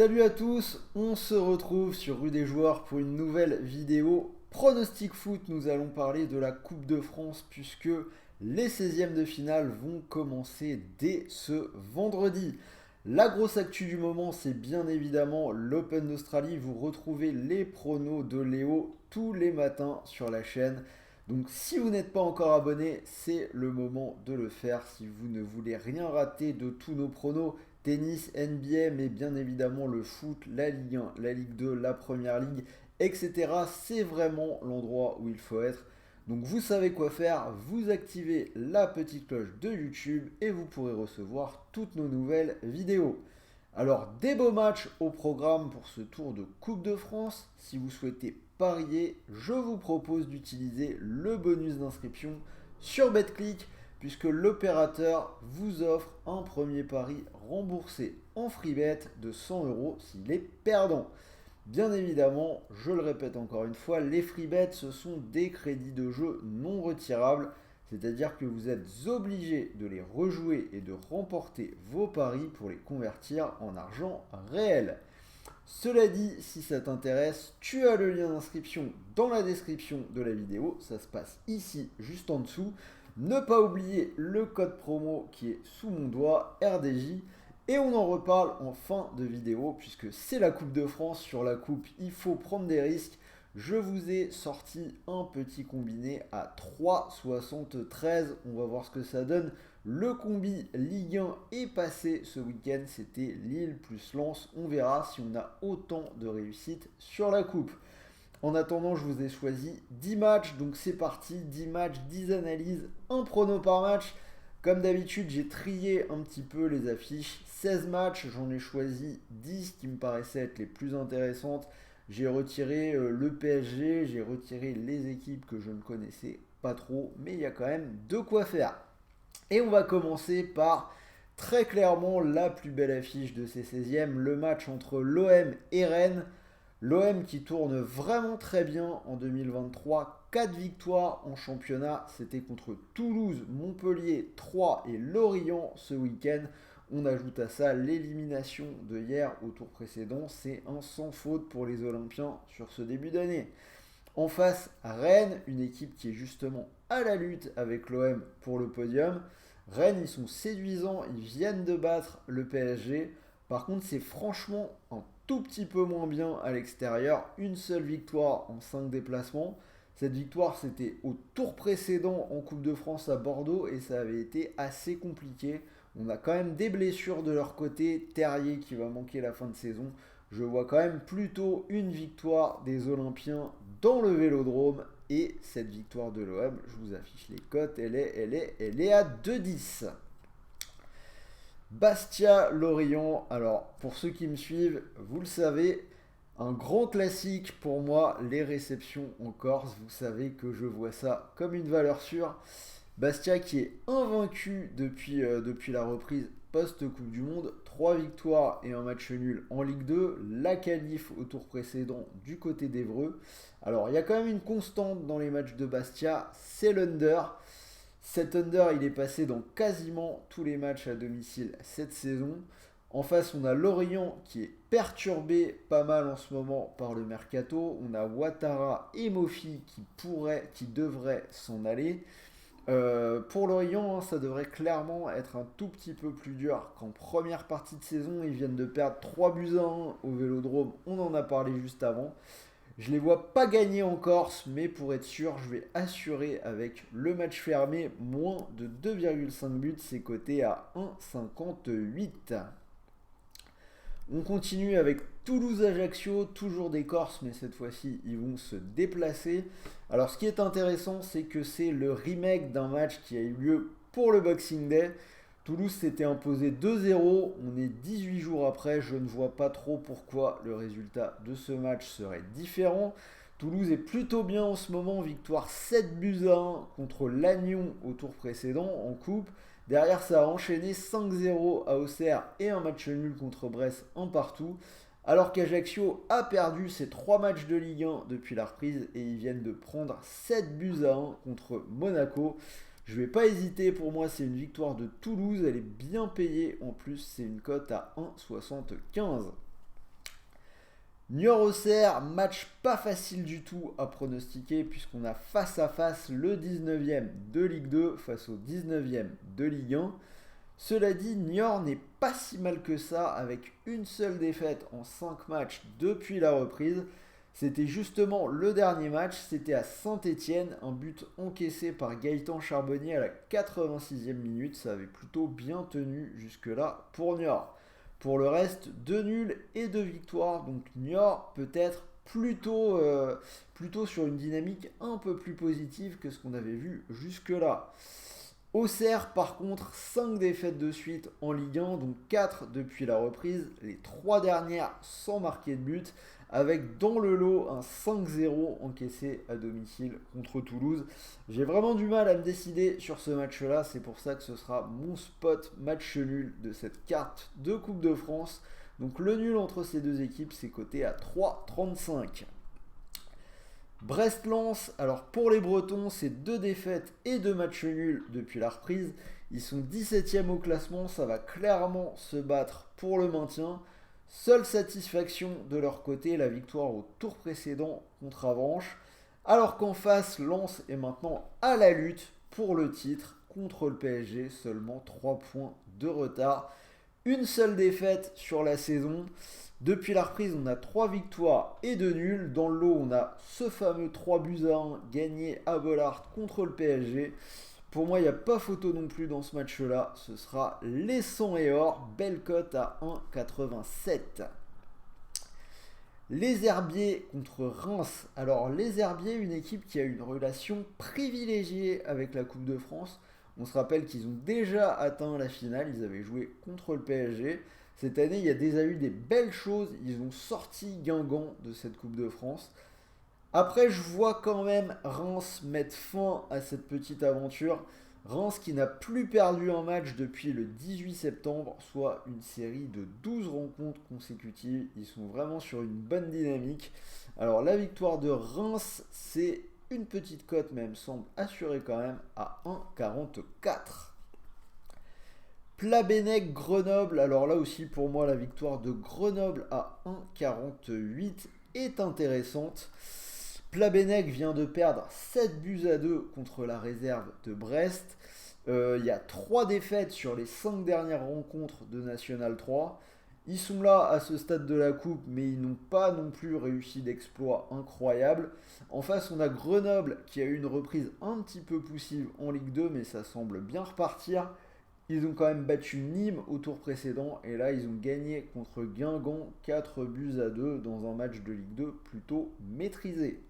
Salut à tous, on se retrouve sur Rue des Joueurs pour une nouvelle vidéo. Pronostic foot, nous allons parler de la Coupe de France puisque les 16e de finale vont commencer dès ce vendredi. La grosse actu du moment, c'est bien évidemment l'Open d'Australie. Vous retrouvez les pronos de Léo tous les matins sur la chaîne. Donc si vous n'êtes pas encore abonné, c'est le moment de le faire. Si vous ne voulez rien rater de tous nos pronos, tennis, NBA, mais bien évidemment le foot, la Ligue 1, la Ligue 2, la Première Ligue, etc. C'est vraiment l'endroit où il faut être. Donc vous savez quoi faire, vous activez la petite cloche de YouTube et vous pourrez recevoir toutes nos nouvelles vidéos. Alors des beaux matchs au programme pour ce tour de Coupe de France. Si vous souhaitez parier, je vous propose d'utiliser le bonus d'inscription sur BetClick puisque l'opérateur vous offre un premier pari remboursé en free bet de 100 euros s'il est perdant. Bien évidemment, je le répète encore une fois, les free bets ce sont des crédits de jeu non retirables, c'est-à-dire que vous êtes obligé de les rejouer et de remporter vos paris pour les convertir en argent réel. Cela dit, si ça t'intéresse, tu as le lien d'inscription dans la description de la vidéo, ça se passe ici juste en dessous. Ne pas oublier le code promo qui est sous mon doigt, RDJ. Et on en reparle en fin de vidéo puisque c'est la Coupe de France. Sur la Coupe, il faut prendre des risques. Je vous ai sorti un petit combiné à 3,73. On va voir ce que ça donne. Le combi Ligue 1 est passé ce week-end. C'était Lille plus Lens. On verra si on a autant de réussite sur la Coupe. En attendant, je vous ai choisi 10 matchs, donc c'est parti, 10 matchs, 10 analyses, un prono par match. Comme d'habitude, j'ai trié un petit peu les affiches, 16 matchs, j'en ai choisi 10 qui me paraissaient être les plus intéressantes. J'ai retiré le PSG, j'ai retiré les équipes que je ne connaissais pas trop, mais il y a quand même de quoi faire. Et on va commencer par très clairement la plus belle affiche de ces 16e, le match entre l'OM et Rennes. L'OM qui tourne vraiment très bien en 2023, 4 victoires en championnat, c'était contre Toulouse, Montpellier, Troyes et Lorient ce week-end. On ajoute à ça l'élimination de hier au tour précédent, c'est un sans faute pour les Olympiens sur ce début d'année. En face, Rennes, une équipe qui est justement à la lutte avec l'OM pour le podium. Rennes, ils sont séduisants, ils viennent de battre le PSG. Par contre, c'est franchement un tout petit peu moins bien à l'extérieur. Une seule victoire en 5 déplacements. Cette victoire, c'était au tour précédent en Coupe de France à Bordeaux et ça avait été assez compliqué. On a quand même des blessures de leur côté. Terrier qui va manquer la fin de saison. Je vois quand même plutôt une victoire des Olympiens dans le Vélodrome. Et cette victoire de l'OM, je vous affiche les cotes, elle est à 2,10. Bastia-Lorient, alors pour ceux qui me suivent, vous le savez, un grand classique pour moi, les réceptions en Corse. Vous savez que je vois ça comme une valeur sûre. Bastia qui est invaincu depuis la reprise post-Coupe du Monde. 3 victoires et un match nul en Ligue 2. La qualif au tour précédent du côté d'Évreux. Alors il y a quand même une constante dans les matchs de Bastia, c'est l'under. Cet under, il est passé dans quasiment tous les matchs à domicile cette saison. En face, on a Lorient qui est perturbé pas mal en ce moment par le mercato. On a Ouattara et Mofi qui devraient s'en aller. Pour Lorient, ça devrait clairement être un tout petit peu plus dur qu'en première partie de saison. Ils viennent de perdre 3 buts à 1 au Vélodrome. On en a parlé juste avant. Je les vois pas gagner en Corse, mais pour être sûr, je vais assurer avec le match fermé, moins de 2,5 buts, c'est coté à 1,58. On continue avec Toulouse-Ajaccio, toujours des Corses, mais cette fois-ci, ils vont se déplacer. Alors, ce qui est intéressant, c'est que c'est le remake d'un match qui a eu lieu pour le Boxing Day. Toulouse s'était imposé 2-0, on est 18 jours après, je ne vois pas trop pourquoi le résultat de ce match serait différent. Toulouse est plutôt bien en ce moment, victoire 7 buts à 1 contre Lannion au tour précédent en coupe. Derrière ça a enchaîné 5-0 à Auxerre et un match nul contre Brest, un partout. Alors qu'Ajaccio a perdu ses 3 matchs de Ligue 1 depuis la reprise et ils viennent de prendre 7 buts à 1 contre Monaco. Je ne vais pas hésiter, pour moi c'est une victoire de Toulouse, elle est bien payée en plus, c'est une cote à 1,75. Niort-Auxerre, match pas facile du tout à pronostiquer puisqu'on a face à face le 19e de Ligue 2 face au 19e de Ligue 1. Cela dit, Niort n'est pas si mal que ça avec une seule défaite en 5 matchs depuis la reprise. C'était justement le dernier match, c'était à Saint-Étienne, un but encaissé par Gaëtan Charbonnier à la 86e minute. Ça avait plutôt bien tenu jusque-là pour Niort. Pour le reste, 2 nuls et 2 victoires, donc Niort peut-être plutôt sur une dynamique un peu plus positive que ce qu'on avait vu jusque-là. Auxerre, par contre, 5 défaites de suite en Ligue 1, donc 4 depuis la reprise, les 3 dernières sans marquer de but, avec dans le lot un 5-0 encaissé à domicile contre Toulouse. J'ai vraiment du mal à me décider sur ce match-là, c'est pour ça que ce sera mon spot match nul de cette carte de Coupe de France. Donc le nul entre ces deux équipes, c'est coté à 3,35. Brest-Lens, alors pour les Bretons, c'est 2 défaites et 2 matchs nuls depuis la reprise. Ils sont 17e au classement, ça va clairement se battre pour le maintien. Seule satisfaction de leur côté, la victoire au tour précédent contre Avranches. Alors qu'en face, Lens est maintenant à la lutte pour le titre contre le PSG, seulement 3 points de retard. Une seule défaite sur la saison. Depuis la reprise, on a 3 victoires et 2 nuls. Dans le lot, on a ce fameux 3-1 gagné à Bollaert contre le PSG. Pour moi, il n'y a pas photo non plus dans ce match-là. Ce sera les 100 et or. Belle cote à 1,87. Les Herbiers contre Reims. Alors, les Herbiers, une équipe qui a une relation privilégiée avec la Coupe de France. On se rappelle qu'ils ont déjà atteint la finale. Ils avaient joué contre le PSG. Cette année, il y a déjà eu des belles choses. Ils ont sorti Guingamp de cette Coupe de France. Après, je vois quand même Reims mettre fin à cette petite aventure. Reims qui n'a plus perdu un match depuis le 18 septembre, soit une série de 12 rencontres consécutives. Ils sont vraiment sur une bonne dynamique. Alors la victoire de Reims, c'est une petite cote, mais elle me semble assurée quand même à 1,44. Plabennec-Grenoble, alors là aussi pour moi la victoire de Grenoble à 1,48 est intéressante. Plabennec vient de perdre 7-2 contre la réserve de Brest. Il y a 3 défaites sur les 5 dernières rencontres de National 3. Ils sont là à ce stade de la coupe, mais ils n'ont pas non plus réussi d'exploit incroyable. En face, on a Grenoble qui a eu une reprise un petit peu poussive en Ligue 2, mais ça semble bien repartir. Ils ont quand même battu Nîmes au tour précédent et là ils ont gagné contre Guingamp 4-2 dans un match de Ligue 2 plutôt maîtrisé.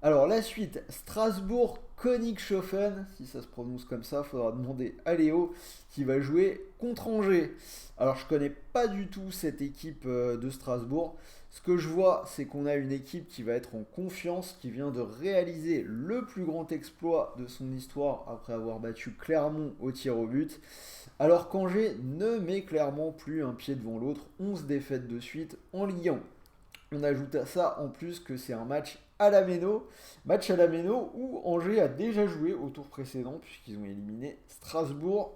Alors la suite, Strasbourg-Königshofen, si ça se prononce comme ça, il faudra demander à Léo, qui va jouer contre Angers. Alors je connais pas du tout cette équipe de Strasbourg. Ce que je vois, c'est qu'on a une équipe qui va être en confiance, qui vient de réaliser le plus grand exploit de son histoire après avoir battu Clermont au tir au but. Alors qu'Angers ne met clairement plus un pied devant l'autre, 11 défaites de suite en Ligue 1. On ajoute à ça en plus que c'est un match à la Méno où Angers a déjà joué au tour précédent puisqu'ils ont éliminé Strasbourg,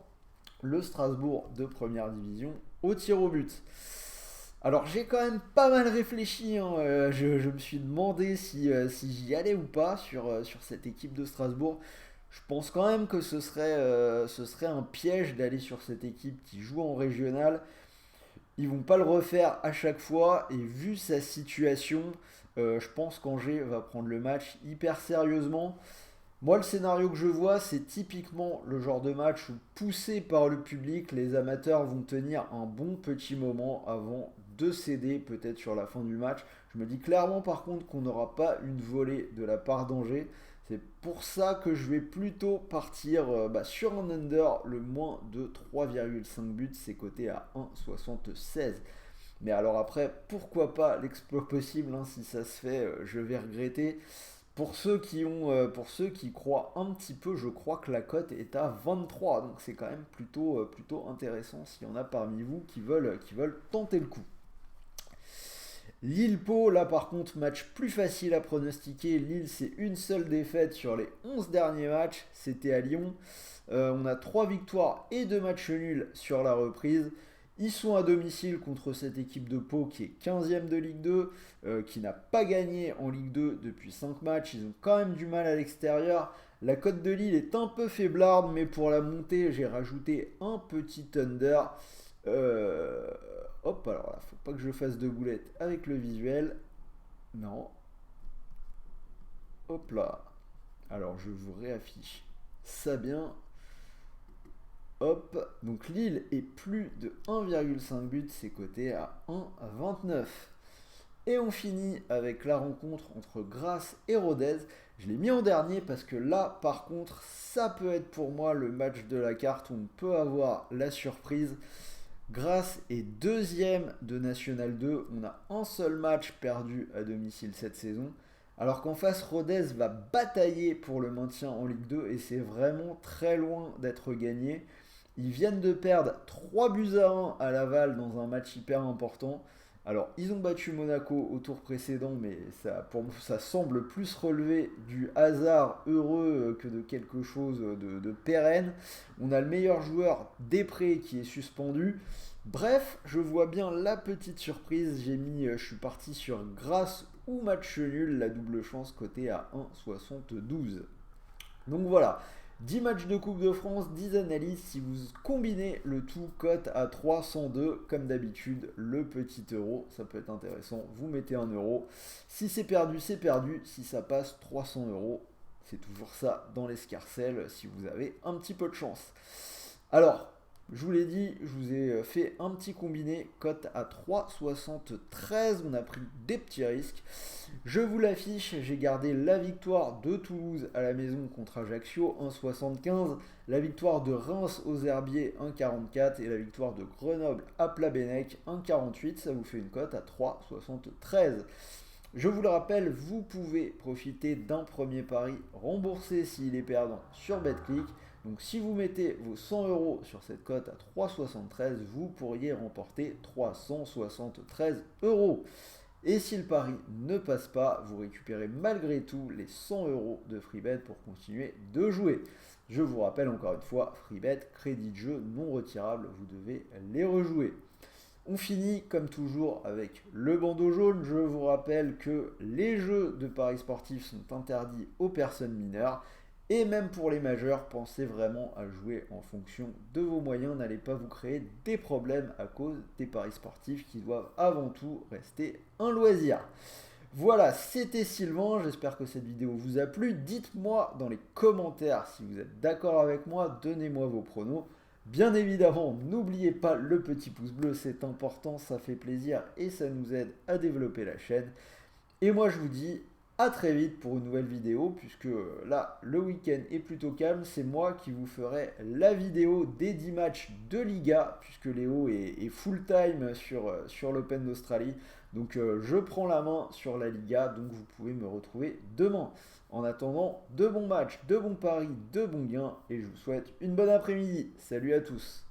le Strasbourg de première division au tir au but. Alors j'ai quand même pas mal réfléchi, hein. Je me suis demandé si j'y allais ou pas sur cette équipe de Strasbourg. Je pense quand même que ce serait un piège d'aller sur cette équipe qui joue en régional. Ils vont pas le refaire à chaque fois et vu sa situation, je pense qu'Angers va prendre le match hyper sérieusement. Moi, le scénario que je vois, c'est typiquement le genre de match où, poussé par le public, les amateurs vont tenir un bon petit moment avant de céder peut-être sur la fin du match. Je me dis clairement par contre qu'on n'aura pas une volée de la part d'Angers. C'est pour ça que je vais plutôt partir sur un under, le moins de 3,5 buts, c'est coté à 1,76. Mais alors après, pourquoi pas l'exploit possible, hein, si ça se fait, je vais regretter. Pour ceux qui croient un petit peu, je crois que la cote est à 23, donc c'est quand même plutôt intéressant s'il y en a parmi vous qui veulent tenter le coup. Lille-Pau, là par contre, match plus facile à pronostiquer. Lille, c'est une seule défaite sur les 11 derniers matchs, c'était à Lyon. On a 3 victoires et 2 matchs nuls sur la reprise. Ils sont à domicile contre cette équipe de Pau qui est 15e de Ligue 2, qui n'a pas gagné en Ligue 2 depuis 5 matchs. Ils ont quand même du mal à l'extérieur. La cote de Lille est un peu faiblarde, mais pour la montée, j'ai rajouté un petit under. Hop, alors là, faut pas que je fasse de boulettes avec le visuel. Non. Hop là. Alors je vous réaffiche ça bien. Hop, donc Lille est plus de 1,5 but, c'est coté à 1,29. Et on finit avec la rencontre entre Grasse et Rodez. Je l'ai mis en dernier parce que là, par contre, ça peut être pour moi le match de la carte où on peut avoir la surprise. Grasse est deuxième de National 2. On a un seul match perdu à domicile cette saison. Alors qu'en face, Rodez va batailler pour le maintien en Ligue 2 et c'est vraiment très loin d'être gagné. Ils viennent de perdre 3 buts à 1 à Laval dans un match hyper important. Alors, ils ont battu Monaco au tour précédent, mais ça, pour moi, ça semble plus relever du hasard heureux que de quelque chose de pérenne. On a le meilleur joueur Després qui est suspendu. Bref, je vois bien la petite surprise. Je suis parti sur Grasse ou match nul, la double chance cotée à 1,72. Donc voilà. 10 matchs de Coupe de France, 10 analyses. Si vous combinez le tout, cote à 302. Comme d'habitude, le petit euro, ça peut être intéressant. Vous mettez 1 euro. Si c'est perdu, c'est perdu. Si ça passe, 300 euros. C'est toujours ça dans l'escarcelle si vous avez un petit peu de chance. Alors, je vous l'ai dit, je vous ai fait un petit combiné, cote à 3,73. On a pris des petits risques. Je vous l'affiche, j'ai gardé la victoire de Toulouse à la maison contre Ajaccio, 1,75. La victoire de Reims aux Herbiers, 1,44. Et la victoire de Grenoble à Plabennec, 1,48. Ça vous fait une cote à 3,73. Je vous le rappelle, vous pouvez profiter d'un premier pari remboursé s'il est perdant sur BetClick. Donc si vous mettez vos 100 euros sur cette cote à 3,73, vous pourriez remporter 373 euros. Et si le pari ne passe pas, vous récupérez malgré tout les 100 euros de FreeBet pour continuer de jouer. Je vous rappelle encore une fois, FreeBet, crédit de jeu non retirable, vous devez les rejouer. On finit comme toujours avec le bandeau jaune. Je vous rappelle que les jeux de paris sportifs sont interdits aux personnes mineures. Et même pour les majeurs, pensez vraiment à jouer en fonction de vos moyens. N'allez pas vous créer des problèmes à cause des paris sportifs qui doivent avant tout rester un loisir. Voilà, c'était Sylvain. J'espère que cette vidéo vous a plu. Dites-moi dans les commentaires si vous êtes d'accord avec moi. Donnez-moi vos pronos. Bien évidemment, n'oubliez pas le petit pouce bleu. C'est important, ça fait plaisir et ça nous aide à développer la chaîne. Et moi, je vous dis à très vite pour une nouvelle vidéo, puisque là, le week-end est plutôt calme. C'est moi qui vous ferai la vidéo des 10 matchs de Liga, puisque Léo est full-time sur l'Open d'Australie. Donc, je prends la main sur la Liga, donc vous pouvez me retrouver demain. En attendant, de bons matchs, de bons paris, de bons gains, et je vous souhaite une bonne après-midi. Salut à tous!